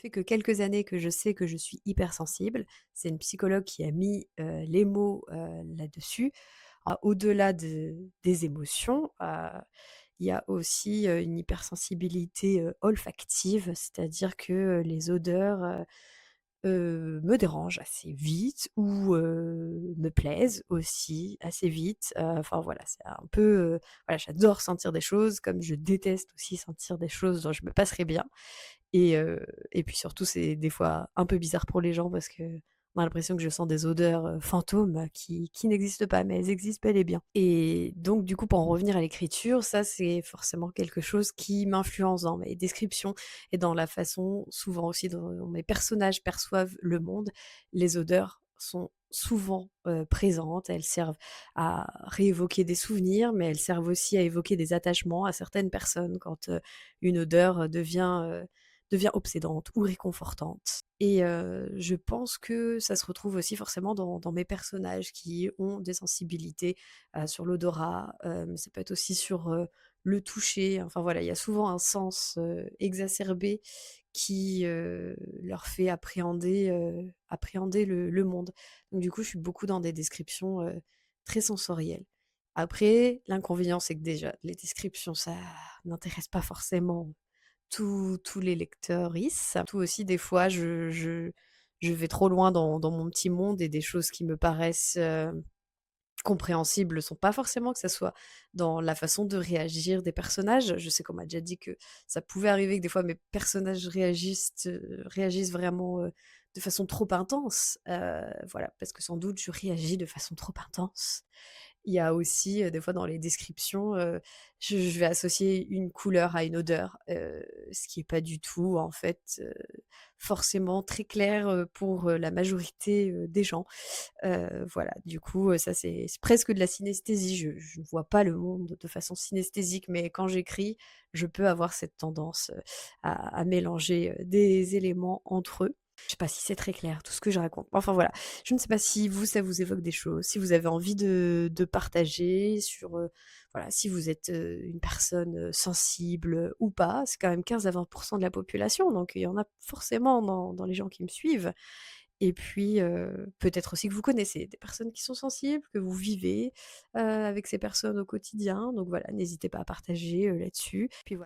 fait que quelques années que je sais que je suis hypersensible. C'est une psychologue qui a mis, les mots, là-dessus. Au-delà des émotions, il y a aussi, une hypersensibilité, olfactive, c'est-à-dire que, les odeurs, me dérangent assez vite ou, me plaisent aussi assez vite. Enfin voilà, c'est un peu, voilà, j'adore sentir des choses comme je déteste aussi sentir des choses dont je me passerais bien. Et puis surtout, c'est des fois un peu bizarre pour les gens parce qu'on a l'impression que je sens des odeurs, fantômes qui n'existent pas, mais elles existent bel et bien. Et donc du coup, pour en revenir à l'écriture, ça, c'est forcément quelque chose qui m'influence dans mes descriptions et dans la façon, souvent aussi, dont mes personnages perçoivent le monde. Les odeurs sont souvent, présentes. Elles servent à réévoquer des souvenirs, mais elles servent aussi à évoquer des attachements à certaines personnes quand, une odeur, devient obsédante ou réconfortante. Et je pense que ça se retrouve aussi forcément dans mes personnages qui ont des sensibilités, sur l'odorat, ça peut être aussi sur, le toucher. Enfin voilà, il y a souvent un sens, exacerbé qui, leur fait appréhender le monde. Donc du coup, je suis beaucoup dans des descriptions, très sensorielles. Après, l'inconvénient, c'est que déjà, les descriptions, ça n'intéresse pas forcément tous les lecteurisses. Surtout aussi des fois je vais trop loin dans mon petit monde et des choses qui me paraissent, compréhensibles sont pas forcément que ça soit dans la façon de réagir des personnages. Je sais qu'on m'a déjà dit que ça pouvait arriver que des fois mes personnages réagissent vraiment, de façon trop intense. Voilà, parce que sans doute je réagis de façon trop intense. Il y a aussi, des fois dans les descriptions, je vais associer une couleur à une odeur, ce qui est pas du tout en fait, forcément très clair, pour, la majorité, des gens. Voilà, du coup, ça c'est presque de la synesthésie. Je ne vois pas le monde de façon synesthésique, mais quand j'écris, je peux avoir cette tendance, à mélanger, des éléments entre eux. Je sais pas si c'est très clair tout ce que je raconte. Enfin voilà, je ne sais pas si vous, ça vous évoque des choses, si vous avez envie de partager sur, voilà, si vous êtes, une personne, sensible, ou pas. C'est quand même 15 à 20 de la population, donc il y en a forcément dans les gens qui me suivent. Et puis, peut-être aussi que vous connaissez des personnes qui sont sensibles, que vous vivez, avec ces personnes au quotidien. Donc voilà, n'hésitez pas à partager, là-dessus. Puis voilà.